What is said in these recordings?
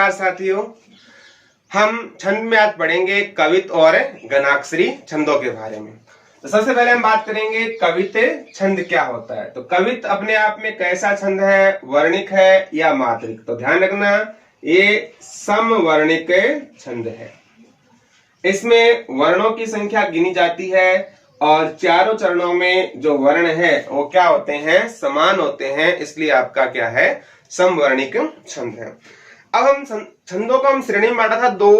नमस्कार साथियों, हम छंद में आज पढ़ेंगे कवित और गणाक्षरी छंदों के बारे में। तो सबसे पहले हम बात करेंगे कवित छंद क्या होता है। तो कवित अपने आप में कैसा छंद है, वर्णिक है या मात्रिक। तो ध्यान रखना, ये समवर्णिक छंद है। इसमें वर्णों की संख्या गिनी जाती है और चारों चरणों में जो वर्ण है वो क्या होते हैं, समान होते हैं, इसलिए आपका क्या है, समवर्णिक छंद है। अब हम छंदों को हम श्रेणी में बांटा था दो,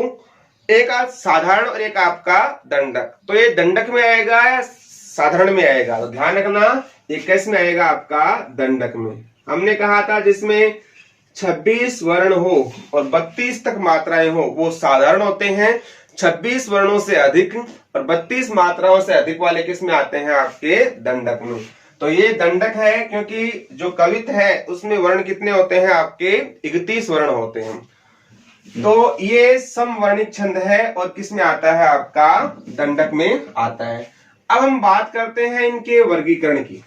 एक साधारण और एक आपका दंडक। तो ये दंडक में आएगा या साधारण में आएगा। तो ध्यान रखना, ये कैसे में आएगा, आपका दंडक में। हमने कहा था जिसमें 26 वर्ण हो और 32 तक मात्राएं हो वो साधारण होते हैं। 26 वर्णों से अधिक और 32 मात्राओं से अधिक वाले किस में आते हैं, आपके दंडक में। तो ये दंडक है क्योंकि जो कवित है उसमें वर्ण कितने होते हैं, आपके 31 वर्ण होते हैं। तो ये समवर्णिक छंद है और किस में आता है, आपका दंडक में आता है। अब हम बात करते हैं इनके वर्गीकरण की।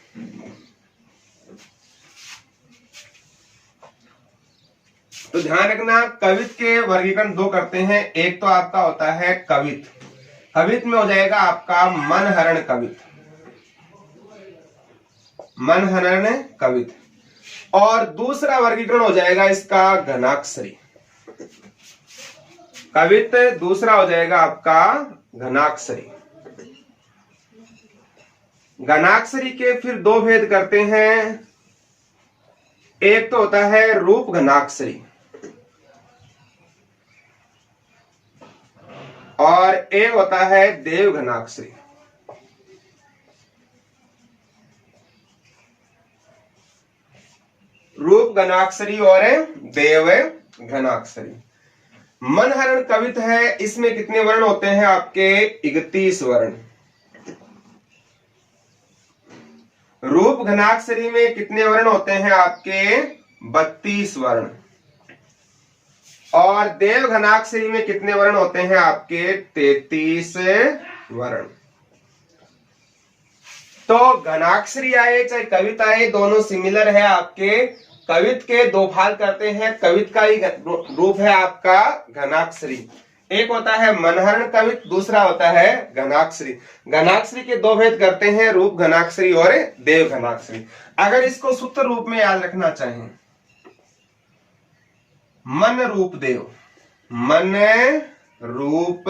तो ध्यान रखना, कवित के वर्गीकरण दो करते हैं। एक तो आपका होता है कवित, कवित में हो जाएगा आपका मनहरण कवित, मनहरण कवित। और दूसरा वर्गीकरण हो जाएगा इसका घनाक्षरी कवित, दूसरा हो जाएगा आपका घनाक्षरी। घनाक्षरी के फिर दो भेद करते हैं। एक तो होता है रूप घनाक्षरी और एक होता है देव घनाक्षरी। रूप घनाक्षरी और देव घनाक्षरी। मनहरण कवित है, इसमें कितने वर्ण होते हैं, आपके 31 वर्ण। रूप घनाक्षरी में कितने वर्ण होते हैं, आपके 32 वर्ण। और देव घनाक्षरी में कितने वर्ण होते हैं, आपके 33 वर्ण। तो घनाक्षरी आए चाहे कवित आए, दोनों सिमिलर है आपके। कवित के दो भाग करते हैं, कवित का ही रूप है आपका घनाक्षरी। एक होता है मनहरण कवित, दूसरा होता है घनाक्षरी। घनाक्षरी के दो भेद करते हैं, रूप घनाक्षरी और देव घनाक्षरी। अगर इसको सूत्र रूप में याद रखना चाहें, मन रूप देव, मन रूप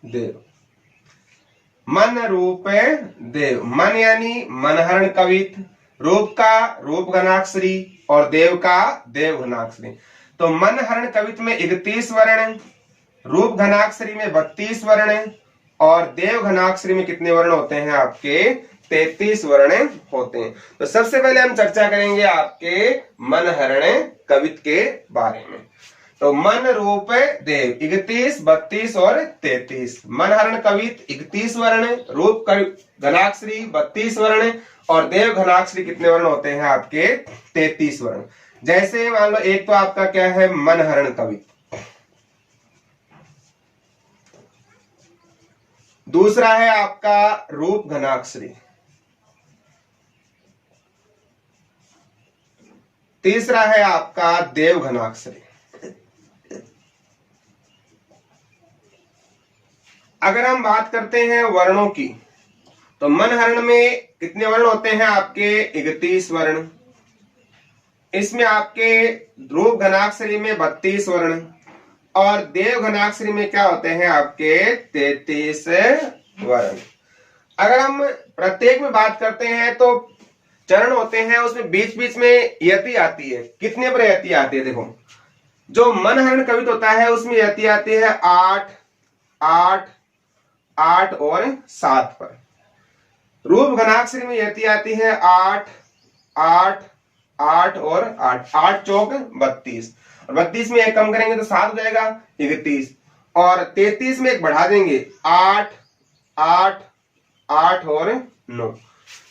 देव, मन रूप देव। मन यानी मनहरण कवित, रूप का रूप घनाक्षरी और देव का देव घनाक्षरी। तो मनहरण कवित में 31 वर्ण, रूप घनाक्षरी में 32 वर्ण और देव घनाक्षरी में कितने वर्ण होते हैं, आपके 33 वर्ण होते हैं। तो सबसे पहले हम चर्चा करेंगे आपके मनहरण कवित के बारे में। तो मन रूप देव 31, 32 और 33। मनहरण कवित 31 वर्ण, रूप घनाक्षरी 32 वर्ण और देव घनाक्षरी कितने वर्ण होते हैं, आपके 33 वर्ण। जैसे मान लो एक तो आपका क्या है, मनहरण कवित, दूसरा है आपका रूप घनाक्षरी, तीसरा है आपका देव घनाक्षरी। अगर हम बात करते हैं वर्णों की, तो मनहरण में कितने वर्ण होते हैं, आपके 31 वर्ण। इसमें आपके रूप घनाक्षरी में 32 वर्ण और देव घनाक्षरी में क्या होते हैं, आपके 33 वर्ण। अगर हम प्रत्येक में बात करते हैं तो चरण होते हैं, उसमें बीच बीच में यति आती है। कितने पर यति आती है, देखो जो मनहरण कवित होता है उसमें यति आती है 8, 8, 8 और 7 पर। रूप घनाक्षरी में यति आती है 8, 8, 8 और 8, 8 चौक 32 और 32 में एक कम करेंगे तो 7 हो जाएगा 31 और 33 में एक बढ़ा देंगे 8, 8, 8 और 9।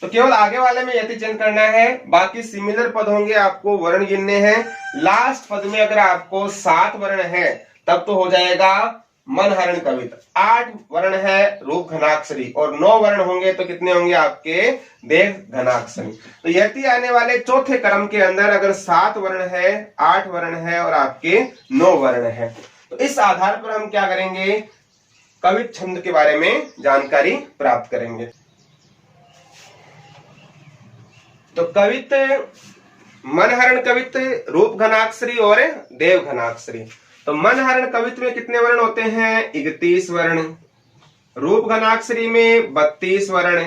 तो केवल आगे वाले में यति चेंज करना है, बाकी सिमिलर पद होंगे, आपको वर्ण गिनने हैं। लास्ट पद में अगर आपको 7 वर्ण है तब तो हो जाएगा मन हरण कवित। 8 वर्ण है रूप घनाक्षरी और 9 वर्ण होंगे तो कितने होंगे आपके देव घनाक्षरी। तो यदि आने वाले चौथे क्रम के अंदर अगर 7 वर्ण है, 8 वर्ण है और आपके 9 वर्ण है, तो इस आधार पर हम क्या करेंगे, कवित छंद के बारे में जानकारी प्राप्त करेंगे। तो कवित, मनहरण कवित, रूप घनाक्षरी और देव घनाक्षरी। तो मनहरण कवित में कितने वर्ण होते हैं, 31 वर्ण, रूप घनाक्षरी में 32 वर्ण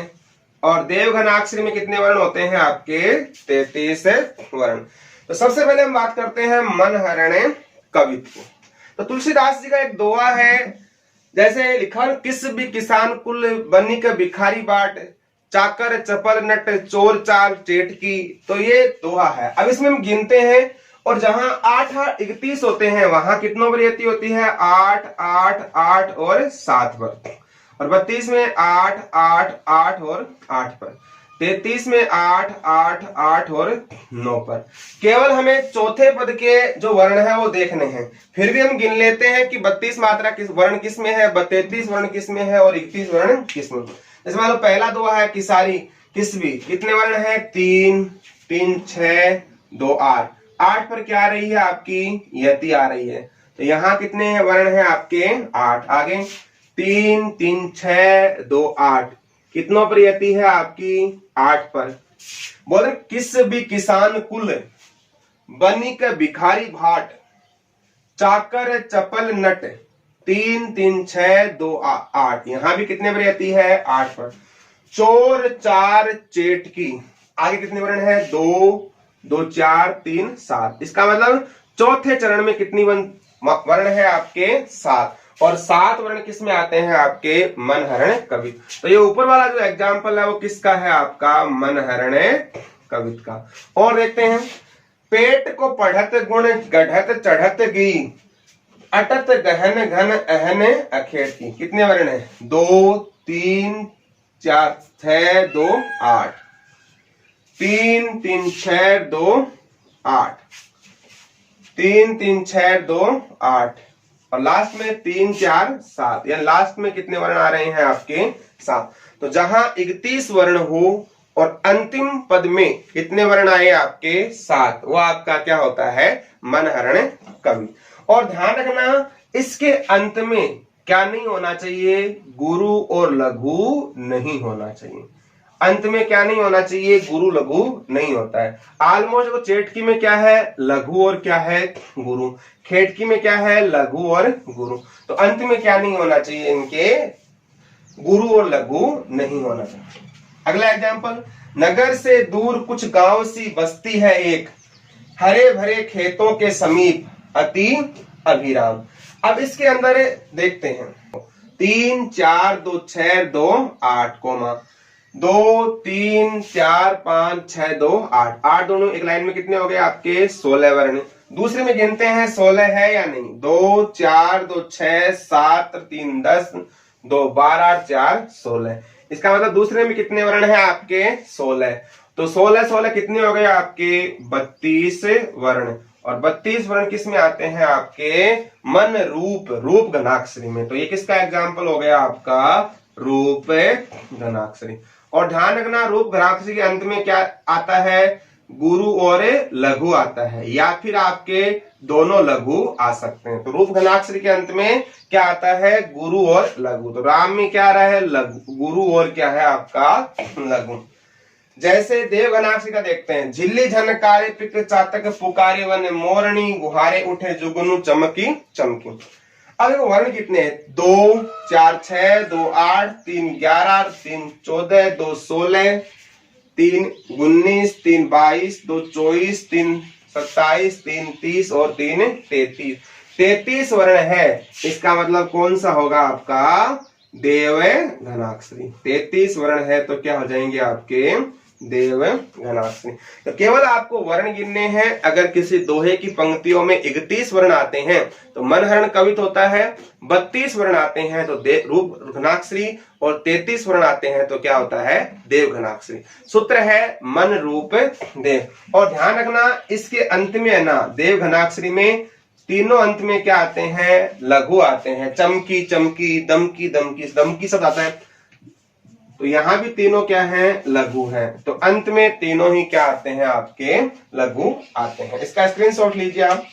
और देव घनाक्षरी में कितने वर्ण होते हैं आपके 33 वर्ण। तो सबसे पहले हम बात करते हैं मनहरण कवित की। तो तुलसीदास जी का एक दोहा है, जैसे लिखा, किस भी किसान कुल बनिक भिखारी बाट, चाकर चपल नट चोर चाल चेटकी। तो ये दोहा है। अब इसमें हम गिनते हैं और जहां 8 31 होते हैं वहां कितनों पर यति होती है, 8 8 8 और 7 पर। और 32 में 8 8 8 और 8 पर। 33 में 8 8 8 और 9 पर। केवल हमें चौथे पद के जो वर्ण है वो देखने हैं, फिर भी हम गिन लेते हैं कि 32 मात्रा किस वर्ण किस में है, 33 वर्ण किस में है और 31 वर्ण किस में। जैसे मान लो पहला दोहा है किसारी, किसवी, कितने वर्ण है, 3 3 6 2 8। 8 पर क्या आ रही है आपकी यति आ रही है। तो यहाँ कितने वर्ण है आपके 8। आगे 3 3 6 2 8, कितनों पर यति है आपकी 8 पर। बोल रहे किस भी किसान कुल बनिक भिखारी भाट, चाकर चपल नट 3 3 6 2 8, यहां भी कितने पर यति है 8 पर। चोर चार चेटकी, आगे कितने वर्ण है 2 2 4 3 7। इसका मतलब चौथे चरण में कितनी वर्ण है आपके 7 और 7 वर्ण किस में आते हैं आपके मनहरण कवित। तो ये ऊपर वाला जो एग्जाम्पल है वो किसका है आपका मनहरण कवित का। और देखते हैं, पेट को पढ़त गुण गढ़त चढ़त गी, अटत गहन घन अहन अखेटी। कितने वर्ण है 2 3 4 6 2 8, 3 3 6 2 8, 3 3 6 2 8 और लास्ट में 3 4 7, या लास्ट में कितने वर्ण आ रहे हैं आपके 7। तो जहां 31 वर्ण हो और अंतिम पद में कितने वर्ण आए आपके 7, वो आपका क्या होता है मनहरण कवि। और ध्यान रखना इसके अंत में क्या नहीं होना चाहिए, गुरु और लघु नहीं होना चाहिए। अंत में क्या नहीं होना चाहिए, गुरु लघु नहीं होता है। ऑलमोस्ट वो चेटकी में क्या है लघु और क्या है गुरु, खेटकी में क्या है लघु और गुरु। तो अंत में क्या नहीं होना चाहिए, इनके गुरु और लघु नहीं होना चाहिए। अगला एग्जांपल, नगर से दूर कुछ गांव सी बस्ती है एक, हरे भरे खेतों के समीप अति अभिराम। अब इसके अंदर देखते हैं 3 4 2 6 2 8 कोमा 2 3 4 5 6 2 8, 8 दोनों एक लाइन में कितने हो गए आपके 16 वर्ण। दूसरे में गिनते हैं 16 है या नहीं, 2 4 2 6 7 3 10 2 12 4 16। इसका मतलब दूसरे में कितने वर्ण है आपके 16। तो 16 16 कितने हो गए आपके 32 वर्ण। और 32 वर्ण किस में आते हैं आपके मन रूप घनाक्षरी में। तो ये किसका एग्जाम्पल हो गया आपका रूप घनाक्षरी। और ध्यान रखना रूप घनाक्षरी के अंत में क्या आता है, गुरु और लघु आता है, या फिर आपके दोनों लघु आ सकते हैं। तो रूप घनाक्षरी के अंत में क्या आता है, गुरु और लघु। तो राम में क्या आ रहा है लघु, गुरु और क्या है आपका लघु। जैसे देव घनाक्षरी का देखते हैं, झिल्ली झनकारे पिक चातक पुकारे वन, मोरनी गुहारे उठे जुगनू चमकी चमकी। अब देखो वर्ण कितने हैं, 2 4 6 2 8 3 11 3 14 2 16 3 19 3 22 2 24 3 27 3 30 और 3 33। 33 वर्ण है। इसका मतलब कौन सा होगा आपका देव घनाक्षरी। 33 वर्ण है तो क्या हो जाएंगे आपके देव घनाक्षरी। तो केवल आपको वर्ण गिनने हैं। अगर किसी दोहे की पंक्तियों में 31 वर्ण आते हैं तो मनहरण कवित होता है, 32 वर्ण आते हैं तो रूप घनाक्षरी और 33 वर्ण आते हैं तो क्या होता है देव घनाक्षरी। सूत्र है मन रूप देव। और ध्यान रखना इसके अंत में है ना देव घनाक्षरी में तीनों अंत में क्या आते हैं, लघु आते हैं। चमकी चमकी, दमकी दमकी, दमकी शब्द आता है, तो यहां भी तीनों क्या है, लघु हैं। तो अंत में तीनों ही क्या आते हैं, आपके लघु आते हैं। इसका स्क्रीनशॉट लीजिए आप।